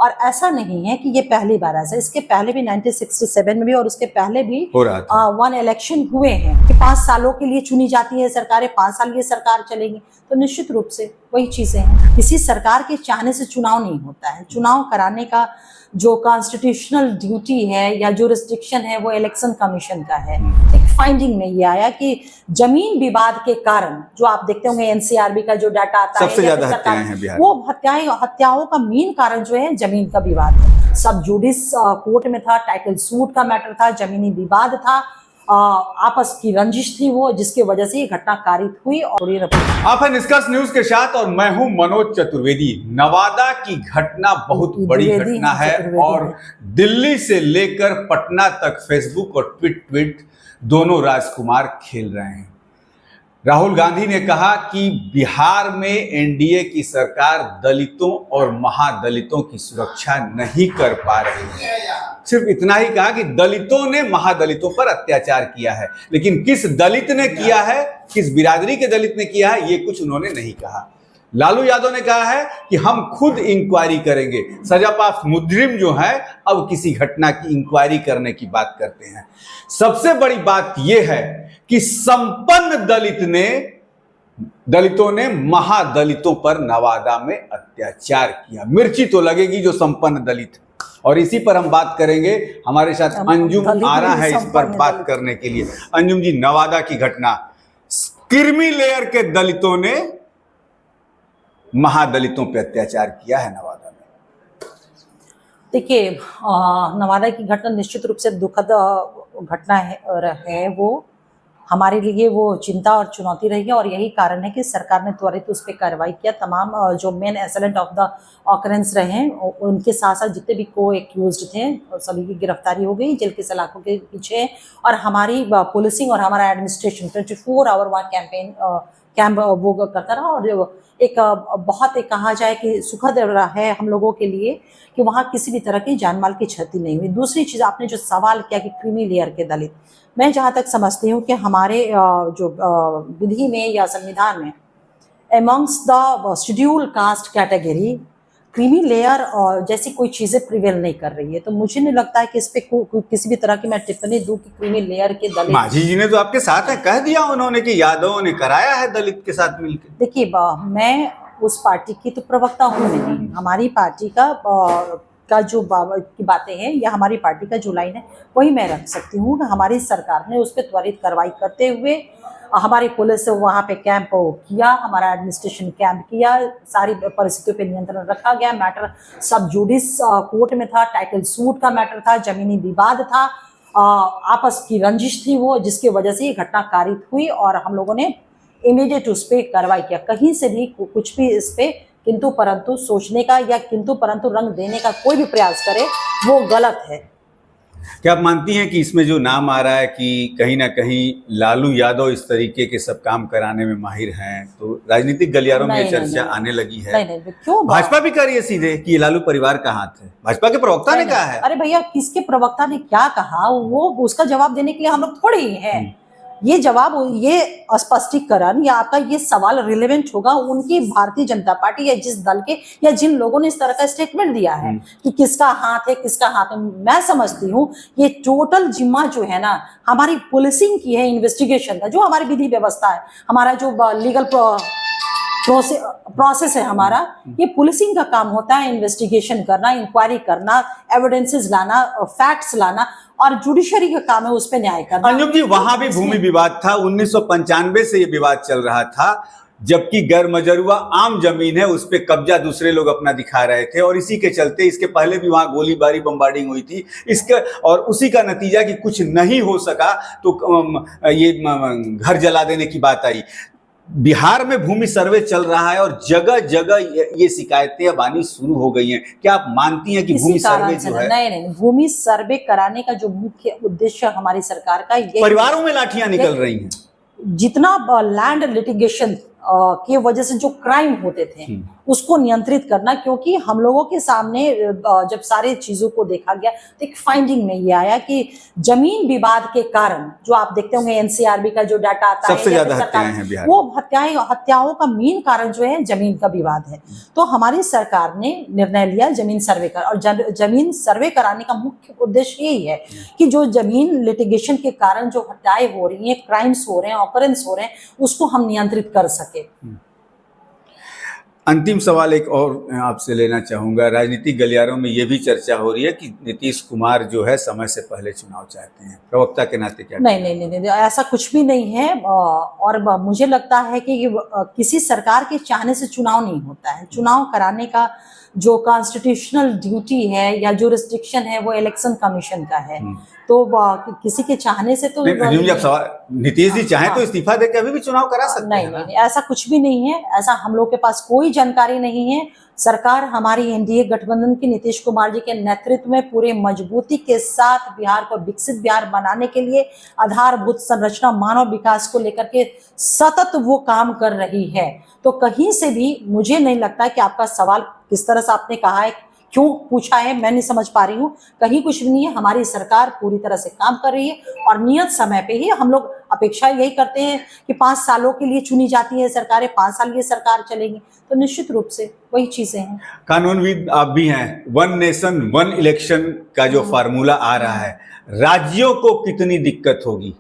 और ऐसा नहीं है कि ये पहली बार ऐसा, इसके पहले भी 1967 में भी और उसके पहले भी हो रहा था। 1 इलेक्शन हुए हैं कि 5 सालों के लिए चुनी जाती है सरकारें, 5 साल ये सरकार चलेगी, तो निश्चित रूप से वही चीजें हैं। किसी सरकार के चाहने से चुनाव नहीं होता है। चुनाव कराने का जो कॉन्स्टिट्यूशनल ड्यूटी है या जो रिस्ट्रिक्शन है वो इलेक्शन कमीशन का है। एक फाइंडिंग में ये आया कि जमीन विवाद के कारण, जो आप देखते होंगे एनसीआरबी का जो डाटा आता है, सबसे ज्यादा हत्याएं हैं बिहार, वो हत्याओं का मेन कारण जो है जमीन का विवाद है। सब जुडिस कोर्ट में था, टाइटल सूट का मैटर था, जमीनी विवाद था, आपस की रंजिश थी वो, जिसकी वजह से ये घटना कारित हुई। और आप हैं निष्कर्ष न्यूज के साथ और मैं हूं मनोज चतुर्वेदी। नवादा की घटना बहुत बड़ी घटना है और दिल्ली से लेकर पटना तक फेसबुक और ट्वीट दोनों राजकुमार खेल रहे हैं। राहुल गांधी ने कहा कि बिहार में एनडीए की सरकार दलितों और महादलितों की सुरक्षा नहीं कर पा रही है। सिर्फ इतना ही कहा कि दलितों ने महादलितों पर अत्याचार किया है, लेकिन किस दलित ने किया है, किस बिरादरी के दलित ने किया है, ये कुछ उन्होंने नहीं कहा। लालू यादव ने कहा है कि हम खुद इंक्वायरी करेंगे। सजापाफ मुजरिम जो है अब किसी घटना की इंक्वायरी करने की बात करते हैं। सबसे बड़ी बात यह है कि संपन्न दलितों ने महादलितों पर नवादा में अत्याचार किया। मिर्ची तो लगेगी जो संपन्न दलित, और इसी पर हम बात करेंगे। हमारे साथ अंजुम आरा है इस पर बात करने के लिए। अंजुम जी, नवादा की घटना, क्रीमी लेयर के दलितों ने महादलितों पर अत्याचार किया है नवादा में। देखिए, नवादा की घटना निश्चित रूप से दुखद घटना है वो हमारे लिए वो चिंता और चुनौती रही है, और यही कारण है कि सरकार ने त्वरित उस पर कार्रवाई किया। तमाम जो मेन एसेलेंट ऑफ द ऑकरेंस रहे हैं, उनके साथ साथ जितने भी को एक्यूज्ड थे सभी की गिरफ्तारी हो गई जेल के सलाखों के पीछे। और हमारी पुलिसिंग और हमारा एडमिनिस्ट्रेशन 24 आवर वहाँ कैंप वो करता रहा। और एक बहुत कहा जाए कि सुखद है हम लोगों के लिए कि वहाँ किसी भी तरह की जानमाल की क्षति नहीं हुई। दूसरी चीज़, आपने जो सवाल किया कि क्रीमी लेयर के दलित, मैं जहाँ तक समझती हूँ कि हमारे जो विधि में या संविधान में amongst the schedule caste category creamy layer जैसी कोई चीज़ें प्रिवेल नहीं कर रही है। तो मुझे नहीं लगता है कि इस पे किसी भी तरह की मैं टिप्पणी दूं कि क्रीमी लेयर के दलित। माझी जी ने तो आपके साथ है, कह दिया उन्होंने कि यादवों ने कराया है दलित के साथ मिलकर। देखिए, मैं उस पार्टी की तो प्रवक्ता हूँ नहीं। हमारी पार्टी का जो की बातें हैं या हमारी पार्टी का जो लाइन है वही मैं रख सकती हूँ। हमारी सरकार ने उस पर त्वरित कार्रवाई करते हुए हमारी पुलिस वहाँ पे कैंप किया, हमारा एडमिनिस्ट्रेशन कैंप किया, सारी परिस्थितियों पे नियंत्रण रखा गया। मैटर सब जुडिस कोर्ट में था, टाइटल सूट का मैटर था, जमीनी विवाद था, आपस की रंजिश थी वो, जिसकी वजह से ये घटना कारित हुई। और हम लोगों ने इमीडिएट उस पर कार्रवाई किया। कहीं से भी कुछ भी इस पे किंतु परंतु सोचने का या किंतु परंतु रंग देने का कोई भी प्रयास करे वो गलत है। क्या आप मानती हैं कि इसमें जो नाम आ रहा है कि कहीं ना कहीं लालू यादव इस तरीके के सब काम कराने में माहिर हैं, तो राजनीतिक गलियारों में चर्चा आने लगी है? नहीं, क्यों? भाजपा भी कह रही है सीधे कि ये लालू परिवार का हाथ है। भाजपा के प्रवक्ता ने कहा है। अरे भैया, किसके प्रवक्ता ने क्या कहा वो उसका जवाब देने के लिए हम लोग थोड़े ही हैं। ये जवाब, ये स्पष्टीकरण या आपका ये सवाल रिलेवेंट होगा उनकी भारतीय जनता पार्टी या जिस दल के या जिन लोगों ने इस तरह का स्टेटमेंट दिया है कि किसका हाथ है, किसका हाथ है। मैं समझती हूँ ये टोटल जिम्मा जो है ना हमारी पुलिसिंग की है, इन्वेस्टिगेशन का, जो हमारी विधि व्यवस्था है, हमारा जो लीगल प्रोसेस है हमारा, ये पुलिसिंग का काम होता है। इन्वेस्टिगेशन करना, इंक्वायरी करना, एविडेंसेस लाना, फैक्ट्स लाना, और जुडिशरी का काम है उस पे न्याय करना। अंजुम जी, वहां भी भूमि विवाद था। 1995 से ये विवाद चल रहा था, जबकि गैर मजरूआ आम जमीन है, उस पे कब्जा दूसरे लोग अपना दिखा रहे थे, और इसी के चलते इसके पहले भी वहां गोलीबारी बम्बार्डिंग हुई थी। इसके और उसी का नतीजा कि कुछ नहीं हो सका तो ये घर जला देने की बात आई। बिहार में भूमि सर्वे चल रहा है और जगह जगह ये शिकायतें अब आनी शुरू हो गई हैं। क्या आप मानती हैं कि भूमि सर्वे जो है? नहीं, भूमि सर्वे कराने का जो मुख्य उद्देश्य हमारी सरकार का ये, परिवारों में लाठियां निकल रही हैं। जितना लैंड लिटिगेशन की वजह से जो क्राइम होते थे उसको नियंत्रित करना, क्योंकि हम लोगों के सामने जब सारे चीजों को देखा गया तो एक फाइंडिंग में ये आया कि जमीन विवाद के कारण, जो आप देखते होंगे एनसीआरबी का जो डाटा आता है, सबसे ज्यादा हत्याएं हैं बिहार, वो हत्याओं का मेन कारण जो है जमीन का विवाद है। तो हमारी सरकार ने निर्णय लिया जमीन सर्वे कर, और जमीन सर्वे कराने का मुख्य उद्देश्य यही है कि जो जमीन लिटिगेशन के कारण जो हत्याएं हो रही हैं, क्राइम्स हो रहे हैं, ऑकरेंस हो रहे हैं, उसको हम नियंत्रित कर सके। अंतिम सवाल एक और आपसे लेना चाहूंगा। राजनीतिक गलियारों में ये भी चर्चा हो रही है कि नीतीश कुमार जो है समय से पहले चुनाव चाहते हैं, प्रवक्ता के नाते क्या? नहीं, ऐसा कुछ भी नहीं है। और मुझे लगता है कि किसी सरकार के चाहने से चुनाव नहीं होता है। चुनाव कराने का जो कॉन्स्टिट्यूशनल ड्यूटी है या जो रिस्ट्रिक्शन है वो इलेक्शन कमीशन का है। तो किसी के चाहने से तो नीतीश जी चाहे तो इस्तीफा देकर अभी भी चुनाव करा सकते हैं। नहीं, ऐसा कुछ भी नहीं है। ऐसा हम लोग के पास कोई जानकारी नहीं है। सरकार हमारी एनडीए गठबंधन की नीतीश कुमार जी के नेतृत्व में पूरे मजबूती के साथ बिहार को विकसित बिहार बनाने के लिए आधारभूत संरचना मानव विकास को लेकर के सतत वो काम कर रही है। तो कहीं से भी मुझे नहीं लगता कि आपका सवाल किस तरह से आपने कहा है, क्यों पूछा है, मैं नहीं समझ पा रही हूँ। कहीं कुछ भी नहीं है। हमारी सरकार पूरी तरह से काम कर रही है और नियत समय पे ही हम लोग अपेक्षा यही करते हैं कि 5 सालों के लिए चुनी जाती है सरकारें, 5 साल ये सरकार चलेगी, तो निश्चित रूप से वही चीजें हैं। कानूनविद आप भी हैं। 1 नेशन 1 इलेक्शन का जो फार्मूला आ रहा है, राज्यों को कितनी दिक्कत होगी?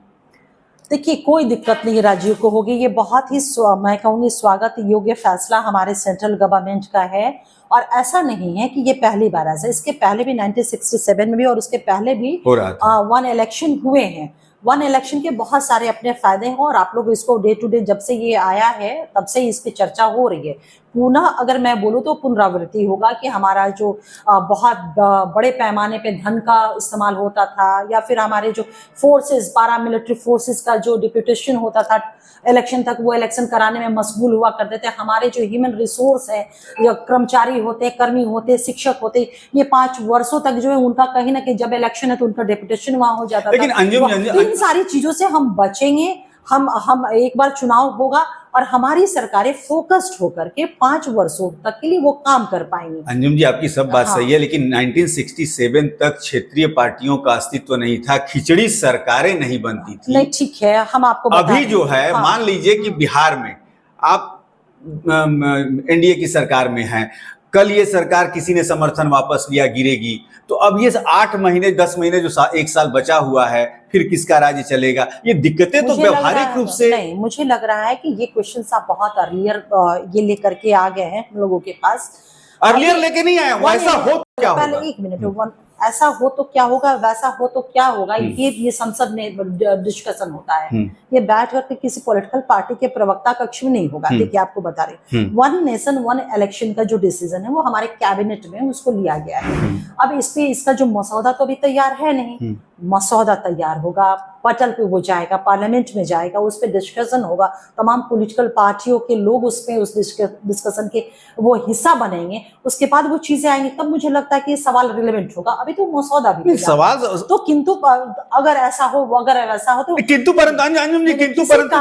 देखिए, कोई दिक्कत नहीं राज्यों को होगी। ये बहुत ही मैं कहूँगी स्वागत योग्य फैसला हमारे सेंट्रल गवर्नमेंट का है। और ऐसा नहीं है कि ये पहली बार ऐसा, इसके पहले भी 1967 में भी और उसके पहले भी हो रहा था। 1 इलेक्शन हुए हैं। 1 इलेक्शन के बहुत सारे अपने फायदे हैं और आप लोग इसको डे टू डे जब से ये आया है तब से इस पे चर्चा हो रही है। पुनः अगर मैं बोलूँ तो पुनरावृत्ति होगा कि हमारा जो बहुत बड़े पैमाने पे धन का इस्तेमाल होता था, या फिर हमारे जो फोर्सेस, पैरामिलिट्री फोर्सेस का जो डिप्यूटेशन होता था इलेक्शन तक, वो इलेक्शन कराने में मशगूल हुआ करते थे। हमारे जो ह्यूमन रिसोर्स है, जो कर्मचारी होते, कर्मी होते, शिक्षक होते, ये 5 वर्षों तक जो है उनका कहीं ना कहीं जब इलेक्शन है तो उनका डेपुटेशन वहां हो जाता था। लेकिन इन सारी चीजों से हम बचेंगे। हम एक बार चुनाव होगा और हमारी सरकारें फोकस्ड होकर के 5 वर्षों तक के लिए वो काम कर पाएंगी। अंजुम जी, आपकी सब बात सही है, लेकिन 1967 तक क्षेत्रीय पार्टियों का अस्तित्व नहीं था, खिचड़ी सरकारें नहीं बनती थी। नहीं, ठीक है, हम आपको अभी जो है, मान लीजिए कि बिहार में आप एनडीए की सरकार में हैं, कल ये सरकार किसी ने समर्थन वापस लिया, गिरेगी, तो अब ये 8 महीने 10 महीने जो 1 साल बचा हुआ है, फिर किसका राज्य चलेगा? ये दिक्कतें तो व्यवहारिक रूप से नहीं, मुझे लग रहा है कि ये क्वेश्चन आप बहुत अर्लियर ये लेकर के आ गए हैं हम लोगों के पास। अर्लियर लेके नहीं आया, वैसा हो तो क्या होगा? पहले 1 मिनट, ऐसा हो तो क्या होगा, वैसा हो तो क्या होगा, ये संसद में डिस्कशन होता है। ये बैठ करके किसी पॉलिटिकल पार्टी के प्रवक्ता कक्ष में नहीं होगा। देखिए, आपको बता रहे 1 नेशन 1 इलेक्शन का जो डिसीजन है वो हमारे कैबिनेट में उसको लिया गया है। अब इस पे इसका जो मसौदा तो अभी तैयार है नहीं, मसौदा तैयार होगा, पटल पे वो जाएगा, पार्लियामेंट में जाएगा, उस पर डिस्कशन होगा, तमाम पॉलिटिकल पार्टियों के लोग उसमें उस डिस्कशन के वो हिस्सा बनेंगे, उसके बाद वो चीजें आएंगी, तब मुझे लगता है कि ये सवाल रिलेवेंट होगा। अभी तो मसौदा भी सवाल तो किंतु अगर ऐसा हो, अगर वैसा हो तो किंतु परंतु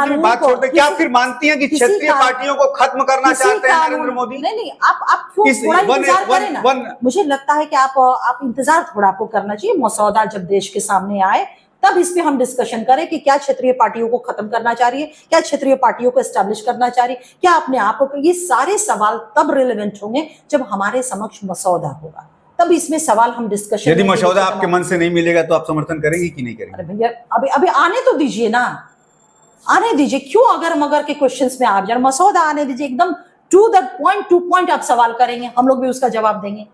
की बात छोड़ते, क्या आप फिर मानती हैं कि क्षेत्रीय पार्टियों को खत्म करना चाहते हैं नरेंद्र मोदी? नहीं, आप क्यों थोड़ा इंतजार करें ना। मुझे लगता है कि आप इंतजार थोड़ा आपको करना चाहिए। मसौदा जब देश के सामने आए तब इस पे हम डिस्कशन करें कि क्या क्षेत्रीय पार्टियों को खत्म करना चाह रही है, क्या क्षेत्रीय पार्टियों को एस्टैब्लिश करना चाह रही है, क्या अपने आप को, ये सारे सवाल तब रिलेवेंट होंगे जब हमारे समक्ष मसौदा होगा, तब इसमें सवाल हम डिस्कशन। यदि मसौदा आपके मन से नहीं मिलेगा तो आप समर्थन करेंगे कि नहीं करेंगे? अरे भैया, अभी आने तो दीजिए ना, आने दीजिए, क्यों अगर मगर के क्वेश्चंस में आप जा, मसौदा आने दीजिए, एकदम to the point, to point आप सवाल करेंगे, हम लोग भी उसका जवाब देंगे।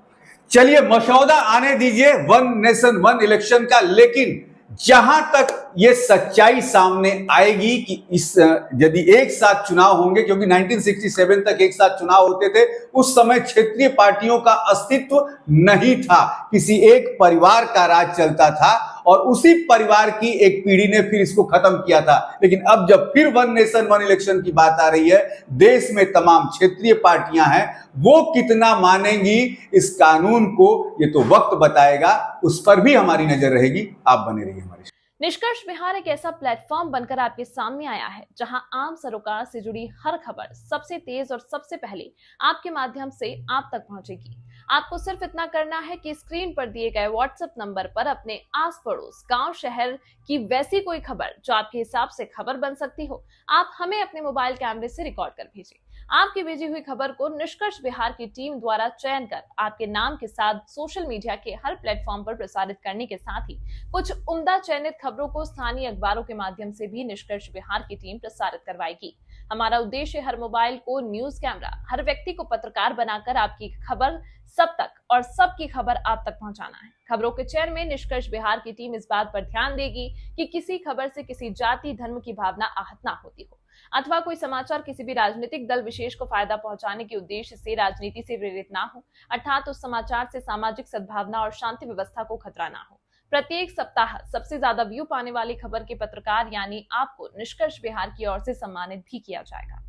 चलिए, मसौदा आने दीजिए 1 नेशन 1 इलेक्शन का, लेकिन जहां तक ये सच्चाई सामने आएगी कि इस यदि एक साथ चुनाव होंगे, क्योंकि 1967 तक एक साथ चुनाव होते थे, उस समय क्षेत्रीय पार्टियों का अस्तित्व नहीं था, किसी एक परिवार का राज चलता था और उसी परिवार की एक पीढ़ी ने फिर इसको खत्म किया था। लेकिन अब जब फिर 1 नेशन 1 इलेक्शन की बात आ रही है, देश में तमाम क्षेत्रीय पार्टियां हैं, वो कितना मानेंगी इस कानून को, ये तो वक्त बताएगा, उस पर भी हमारी नजर रहेगी। आप बने रहिए हमारे। निष्कर्ष बिहार एक ऐसा प्लेटफॉर्म बनकर आपके सामने आया है जहां आम सरोकार से जुड़ी हर खबर सबसे तेज और सबसे पहले आपके माध्यम से आप तक पहुंचेगी। आपको सिर्फ इतना करना है कि स्क्रीन पर दिए गए व्हाट्सएप नंबर पर अपने आस पड़ोस गांव शहर की वैसी कोई खबर जो आपके हिसाब से खबर बन सकती हो, आप हमें अपने मोबाइल कैमरे से रिकॉर्ड कर भेजें। आपकी भेजी हुई खबर को निष्कर्ष बिहार की टीम द्वारा चयन कर आपके नाम के साथ सोशल मीडिया के हर प्लेटफॉर्म पर प्रसारित करने के साथ ही कुछ उम्दा चयनित खबरों को स्थानीय अखबारों के माध्यम से भी निष्कर्ष बिहार की टीम प्रसारित करवाएगी। हमारा उद्देश्य हर मोबाइल को न्यूज कैमरा, हर व्यक्ति को पत्रकार बनाकर आपकी खबर सब तक और सबकी खबर आप तक पहुंचाना है। खबरों के चयन में निष्कर्ष बिहार की टीम इस बात पर ध्यान देगी कि किसी खबर से किसी जाति धर्म की भावना आहत ना होती हो अथवा कोई समाचार किसी भी राजनीतिक दल विशेष को फायदा पहुंचाने के उद्देश्य से राजनीति से प्रेरित ना हो, अर्थात उस समाचार से सामाजिक सद्भावना और शांति व्यवस्था को खतरा ना हो। प्रत्येक सप्ताह सबसे ज्यादा व्यू पाने वाली खबर के पत्रकार यानी आपको निष्कर्ष बिहार की ओर से सम्मानित भी किया जाएगा।